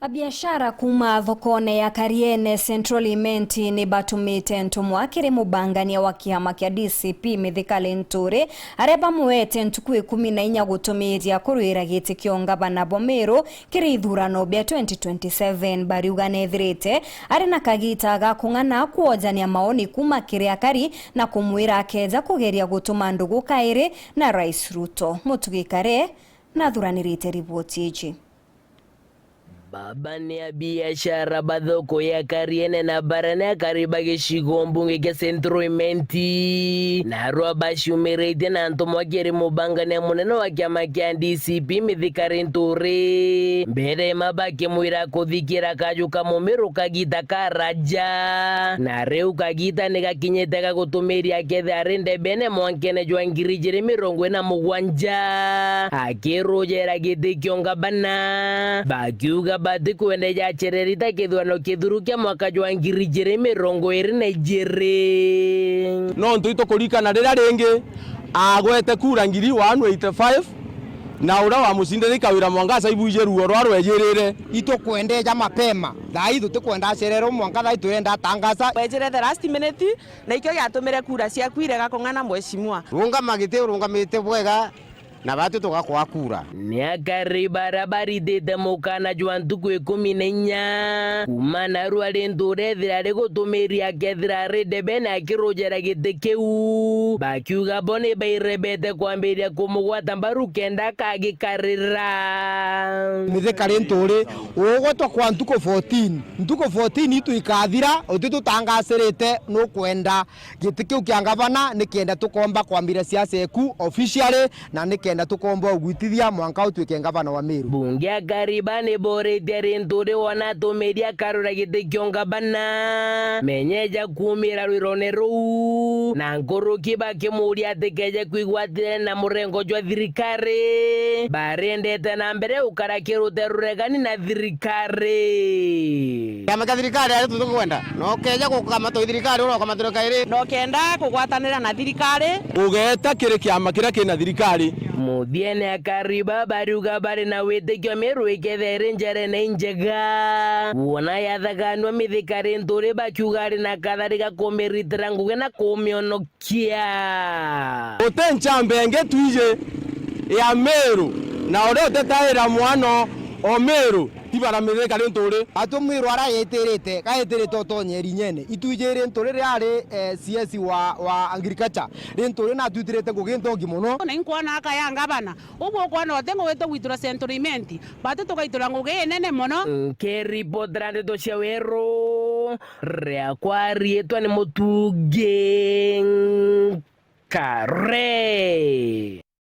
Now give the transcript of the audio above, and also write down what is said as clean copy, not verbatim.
Biashara kuma thokone ya Kariene Central Imenti ni batumite ntumwa kiri mubangania wa kiama kia DCP Mithikali Nturi areba muete ntuku 14 gutumiria kuruira giti kio ngavana Bomeru kiri ithurano bia 2027 bariuga nethirite ari na kagita ga kung'ana kuojania maoni kuma kiri akari na kumwira akeja kugeria gutuma ndugu kairi na Rais Ruto. Mutugikare na thuranirite ripoti ichi. Baba ni ya biashara badhoko ya Kariene na barana kariba gishigo mbunge ke Central Imenti na roba shumirete na ntomo kiri mubanga na muneno wa kiama kia DCP Mithikali Nturi mbere mabake mwira kuthikira kajuka Bomeru kagita karaja na reu kagita nikakinyeteka gutumiria kethe arinde bene mwankene jwa ngiri jiri 47 akirujera giti kio ngavana bakiuga bati kuendeja chererita kithurano kithuru kia mwaka jwa ngiri jiri 22 no ntuito kurikana rira ringi agwete kura ngiri 185 na ura wa musindiri kawira Mwangaza ibuje ruo rwa rwejirire ito kuendeja mapema thai tutikwenda cerero Mwangaza iturenda tangaza wejire the last minute na ikyo yatumire kura cia kwirega kung'ana mheshimiwa rungamite bwega na batu tugakwa kura ni akari barabari dete mukana jwa ntuku 14 kumana rwari Nturi thirari gutumiria kethira rinde bene akirujera giti kiu bakiuga bone bairebete kwambiria kumugwata mbaru kenda kagikarira Mithikali Nturi ugotwa kwa ntuku 14 itu ikathira utitutangacirite no kwenda giti kiu kia ngavana nikenda tukomba kwambira siasa eku officially na nikenda tukomba ugwitithia mwanka utwike ngavana wa Meru. Bunge akariba ni borete Nturi wona tumiria karura giti kio ngavana menyeja kumira rwirone ruu na nguruki bakimuria tikeje kwigwatire na murengo jwa thirikari barendete na mbere ukarakirute ruregani na thirikari kiama kia thirikari ari tutukwenda no keja gukamato thirikari uro kamato kairi no kenda kugwatanira na thirikari ugeta kiri kiama kira kina thirikari muthiene akariba bariuga bari na witikio Meru ikethere njere na injega wona yathaganwa Mithikali Nturi bakiuga ari na katharika kumiritira ngugi na kumionokia utenchambe ngetwije ya Meru na ore utetaira mwano o Meru tibara Mithikali Nturi atumwirwa arayeterete kayeterete tonyeri nyene itujire Nturi riari CS wa agriculture Nturi na tutirete ngugintongi muno na inkwana akaya ngavana ubwo kwana otengo weto gwitura Central Imenti batu tukaitura ngugi nene muno keripotrande tocia wero reakwa rietwa ni mutuge kare